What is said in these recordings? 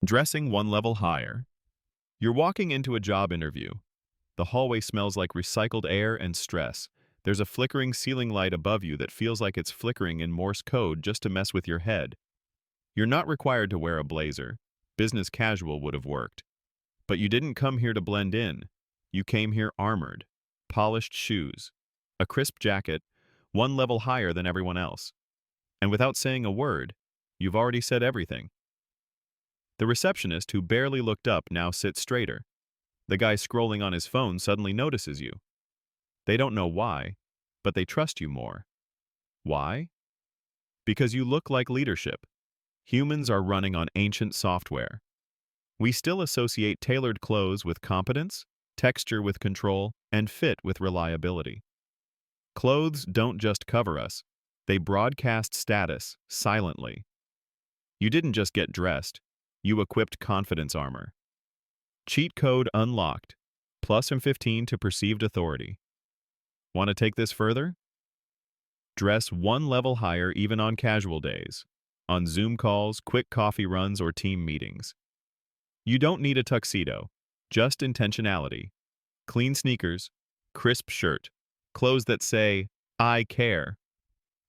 Dressing one level higher. You're walking into a job interview. The hallway smells like recycled air and stress. There's a flickering ceiling light above you that feels like it's flickering in Morse code just to mess with your head. You're not required to wear a blazer. Business casual would have worked. But you didn't come here to blend in. You came here armored. Polished shoes. A crisp jacket, one level higher than everyone else. And without saying a word, you've already said everything. The receptionist, who barely looked up, now sits straighter. The guy scrolling on his phone suddenly notices you. They don't know why, but they trust you more. Why? Because you look like leadership. Humans are running on ancient software. We still associate tailored clothes with competence, texture with control, and fit with reliability. Clothes don't just cover us, they broadcast status silently. You didn't just get dressed, you equipped confidence armor. Cheat code unlocked. +15 to perceived authority. Want to take this further? Dress one level higher even on casual days, on Zoom calls, quick coffee runs, or team meetings. You don't need a tuxedo, just intentionality. Clean sneakers, crisp shirt, clothes that say, "I care."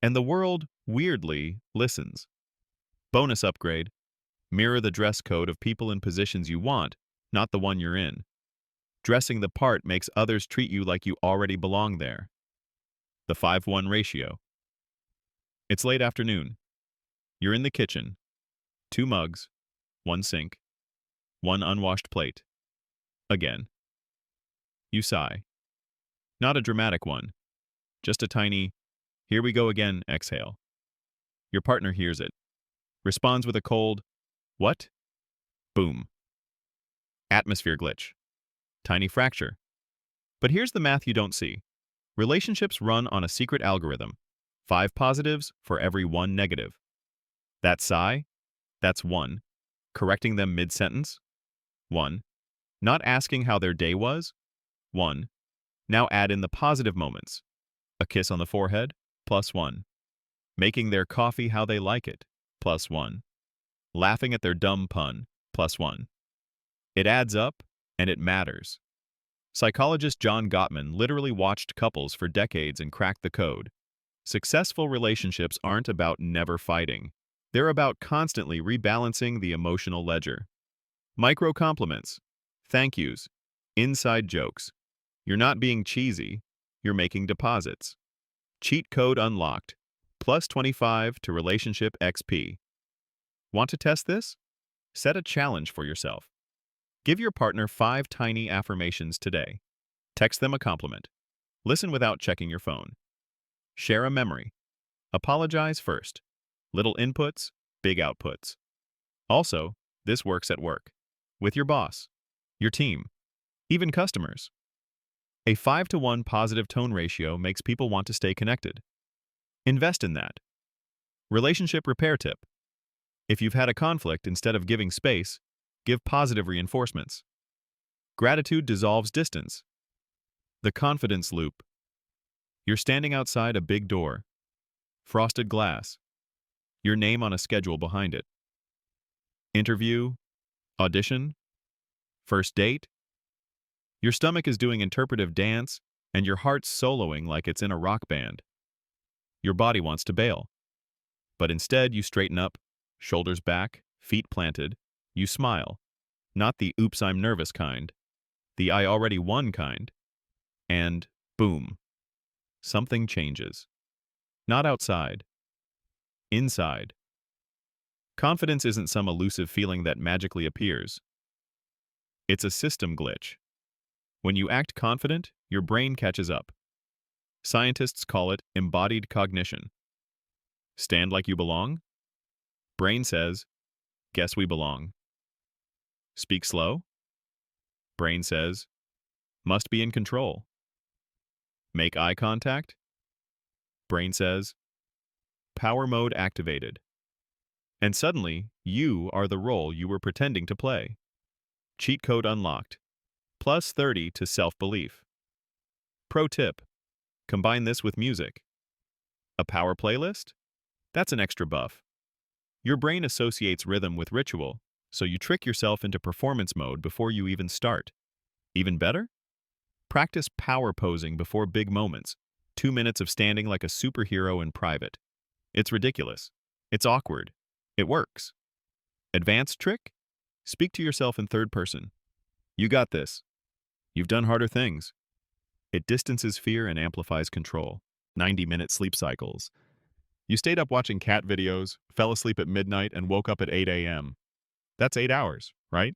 And the world, weirdly, listens. Bonus upgrade. Mirror the dress code of people in positions you want, not the one you're in. Dressing the part makes others treat you like you already belong there. The 5:1 ratio. It's late afternoon. You're in the kitchen. 2 mugs, 1 sink, 1 unwashed plate. Again. You sigh. Not a dramatic one. Just a tiny, "Here we go again," exhale. Your partner hears it. Responds with a cold, "What?" Boom. Atmosphere glitch. Tiny fracture. But here's the math you don't see. Relationships run on a secret algorithm. 5 positives for every 1 negative. That sigh? That's 1. Correcting them mid-sentence? 1. Not asking how their day was? 1. Now add in the positive moments. A kiss on the forehead? +1. Making their coffee how they like it? +1. Laughing at their dumb pun? +1. It adds up, and it matters. Psychologist John Gottman literally watched couples for decades and cracked the code. Successful relationships aren't about never fighting. They're about constantly rebalancing the emotional ledger. Micro compliments, thank yous, inside jokes. You're not being cheesy, you're making deposits. Cheat code unlocked. +25 to relationship XP. Want to test this? Set a challenge for yourself. Give your partner 5 tiny affirmations today. Text them a compliment. Listen without checking your phone. Share a memory. Apologize first. Little inputs, big outputs. Also, this works at work. With your boss, your team, even customers. A 5-to-1 positive tone ratio makes people want to stay connected. Invest in that. Relationship repair tip. If you've had a conflict, instead of giving space, give positive reinforcements. Gratitude dissolves distance. The confidence loop. You're standing outside a big door. Frosted glass. Your name on a schedule behind it. Interview. Audition. First date. Your stomach is doing interpretive dance, and your heart's soloing like it's in a rock band. Your body wants to bail. But instead, you straighten up, shoulders back, feet planted. You smile. Not the "oops, I'm nervous" kind. The "I already won" kind. And boom. Something changes. Not outside. Inside. Confidence isn't some elusive feeling that magically appears. It's a system glitch. When you act confident, your brain catches up. Scientists call it embodied cognition. Stand like you belong? Brain says, guess we belong. Speak slow? Brain says, must be in control. Make eye contact? Brain says, power mode activated. And suddenly, you are the role you were pretending to play. Cheat code unlocked. +30 to self-belief. Pro tip. Combine this with music. A power playlist? That's an extra buff. Your brain associates rhythm with ritual, So you trick yourself into performance mode before you even start. Even better? Practice power posing before big moments. 2 minutes of standing like a superhero in private. It's ridiculous. It's awkward. It works. Advanced trick? Speak to yourself in third person. You got this. You've done harder things. It distances fear and amplifies control. 90-minute sleep cycles. You stayed up watching cat videos, fell asleep at midnight, and woke up at 8 a.m. That's 8 hours, right?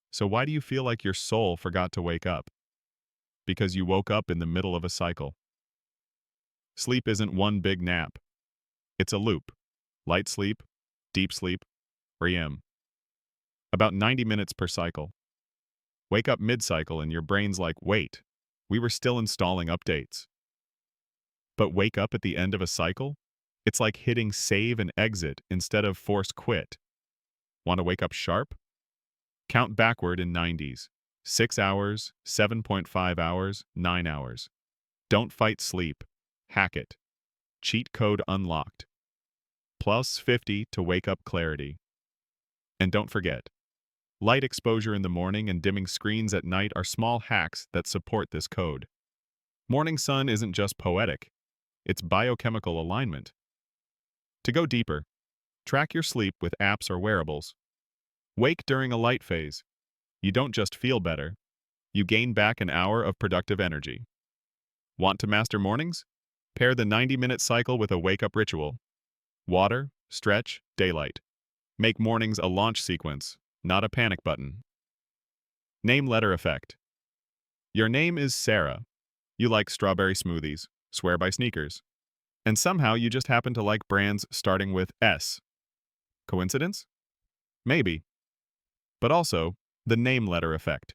So why do you feel like your soul forgot to wake up? Because you woke up in the middle of a cycle. Sleep isn't one big nap. It's a loop. Light sleep, deep sleep, REM. About 90 minutes per cycle. Wake up mid-cycle and your brain's like, wait, we were still installing updates. But wake up at the end of a cycle? It's like hitting save and exit instead of force quit. Want to wake up sharp? Count backward in 90s. 6 hours, 7.5 hours, 9 hours. Don't fight sleep. Hack it. Cheat code unlocked. Plus 50 to wake up clarity. And don't forget, light exposure in the morning and dimming screens at night are small hacks that support this code. Morning sun isn't just poetic, it's biochemical alignment. To go deeper, track your sleep with apps or wearables. Wake during a light phase. You don't just feel better, you gain back an hour of productive energy. Want to master mornings? Pair the 90-minute cycle with a wake-up ritual. Water, stretch, daylight. Make mornings a launch sequence, not a panic button. Name letter effect. Your name is Sarah. You like strawberry smoothies, swear by sneakers. And somehow you just happen to like brands starting with S. Coincidence? Maybe. But also, the name letter effect.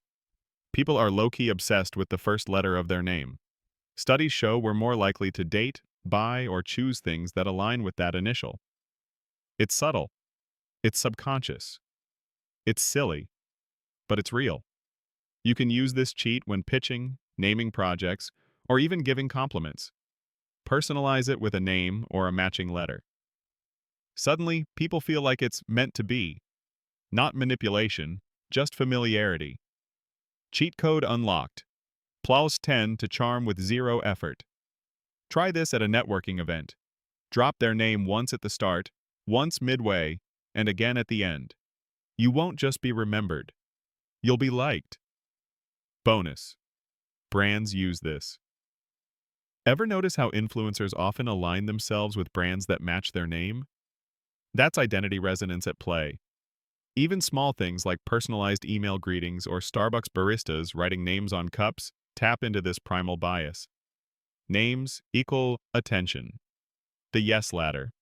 People are low-key obsessed with the first letter of their name. Studies show we're more likely to date, buy, or choose things that align with that initial. It's subtle. It's subconscious. It's silly. But it's real. You can use this cheat when pitching, naming projects, or even giving compliments. Personalize it with a name or a matching letter. Suddenly, people feel like it's meant to be. Not manipulation, just familiarity. Cheat code unlocked. Plus 10 to charm with zero effort. Try this at a networking event. Drop their name once at the start, once midway, and again at the end. You won't just be remembered. You'll be liked. Bonus. Brands use this. Ever notice how influencers often align themselves with brands that match their name? That's identity resonance at play. Even small things like personalized email greetings or Starbucks baristas writing names on cups tap into this primal bias. Names equal attention. The yes ladder.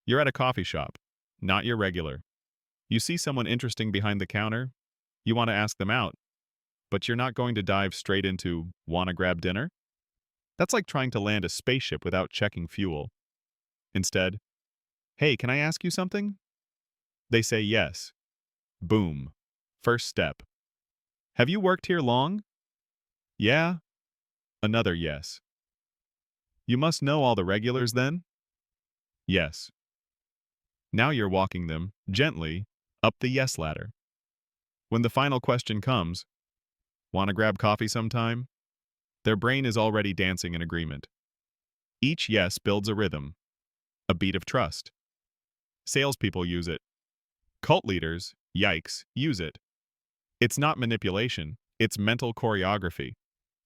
You're at a coffee shop, not your regular. You see someone interesting behind the counter, you want to ask them out, but you're not going to dive straight into, wanna grab dinner? That's like trying to land a spaceship without checking fuel. Instead, hey, can I ask you something? They say yes. Boom. First step. Have you worked here long? Yeah. Another yes. You must know all the regulars then? Yes. Now you're walking them, gently, up the yes ladder. When the final question comes, want to grab coffee sometime? Their brain is already dancing in agreement. Each yes builds a rhythm, a beat of trust. Salespeople use it. Cult leaders, yikes, use it. It's not manipulation, it's mental choreography.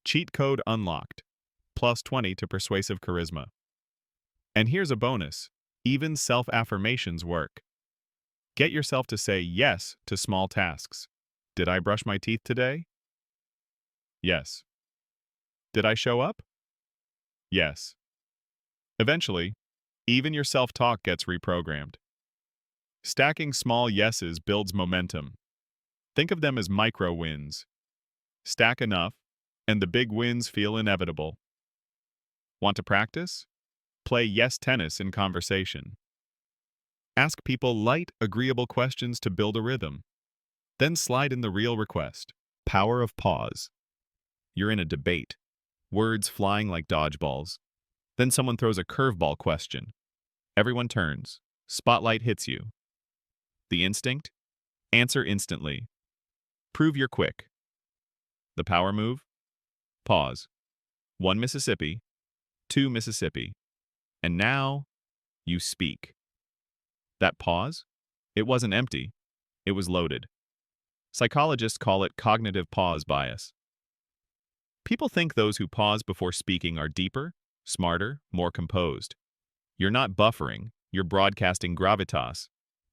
Cheat code unlocked. Plus 20 to persuasive charisma. And here's a bonus. Even self-affirmations work. Get yourself to say yes to small tasks. Did I brush my teeth today? Yes. Did I show up? Yes. Eventually, even your self-talk gets reprogrammed. Stacking small yeses builds momentum. Think of them as micro wins. Stack enough, and the big wins feel inevitable. Want to practice? Play yes tennis in conversation. Ask people light, agreeable questions to build a rhythm. Then slide in the real request. Power of pause. You're in a debate. Words flying like dodgeballs. Then someone throws a curveball question. Everyone turns. Spotlight hits you. The instinct? Answer instantly. Prove you're quick. The power move? Pause. 1 Mississippi, 2 Mississippi. And now, you speak. That pause? It wasn't empty. It was loaded. Psychologists call it cognitive pause bias. People think those who pause before speaking are deeper, smarter, more composed. You're not buffering, you're broadcasting gravitas.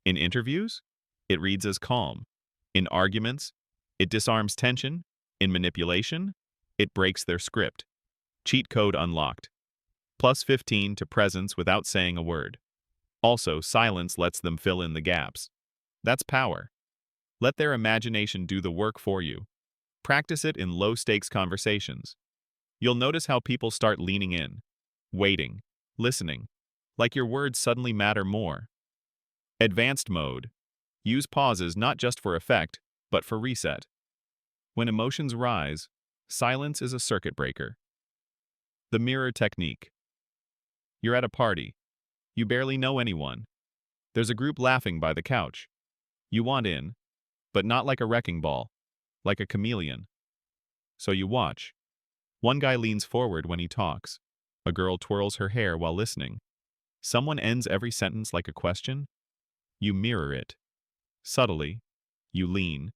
In interviews, it reads as calm. In arguments, it disarms tension. In manipulation, it breaks their script. Cheat code unlocked. Plus 15 to presence without saying a word. Also, silence lets them fill in the gaps. That's power. Let their imagination do the work for you. Practice it in low-stakes conversations. You'll notice how people start leaning in, waiting, listening, like your words suddenly matter more. Advanced mode. Use pauses not just for effect, but for reset. When emotions rise, silence is a circuit breaker. The mirror technique. You're at a party. You barely know anyone. There's a group laughing by the couch. You want in, but not like a wrecking ball, like a chameleon. So you watch. One guy leans forward when he talks. A girl twirls her hair while listening. Someone ends every sentence like a question. You mirror it. Subtly, you lean,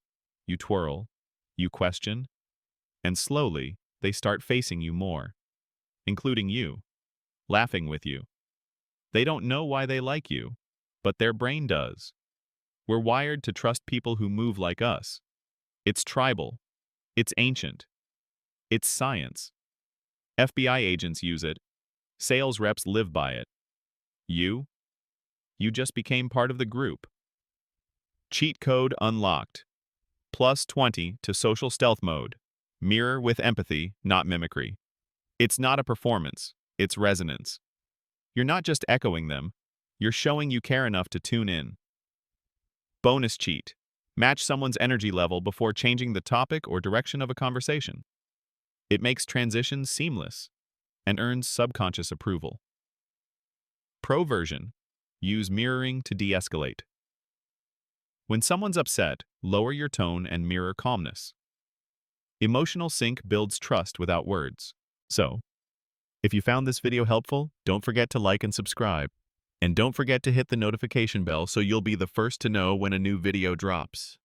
you twirl, you question, and slowly they start facing you more, including you, laughing with you. They don't know why they like you, but their brain does. We're wired to trust people who move like us. It's tribal. It's ancient. It's science. FBI agents use it. Sales reps live by it. You just became part of the group. Cheat code unlocked. Plus 20 to social stealth mode. Mirror with empathy, not mimicry. It's not a performance. It's resonance. You're not just echoing them. You're showing you care enough to tune in. Bonus cheat. Match someone's energy level before changing the topic or direction of a conversation. It makes transitions seamless and earns subconscious approval. Pro version. Use mirroring to de-escalate. When someone's upset, lower your tone and mirror calmness. Emotional sync builds trust without words. So, if you found this video helpful, don't forget to like and subscribe. And don't forget to hit the notification bell so you'll be the first to know when a new video drops.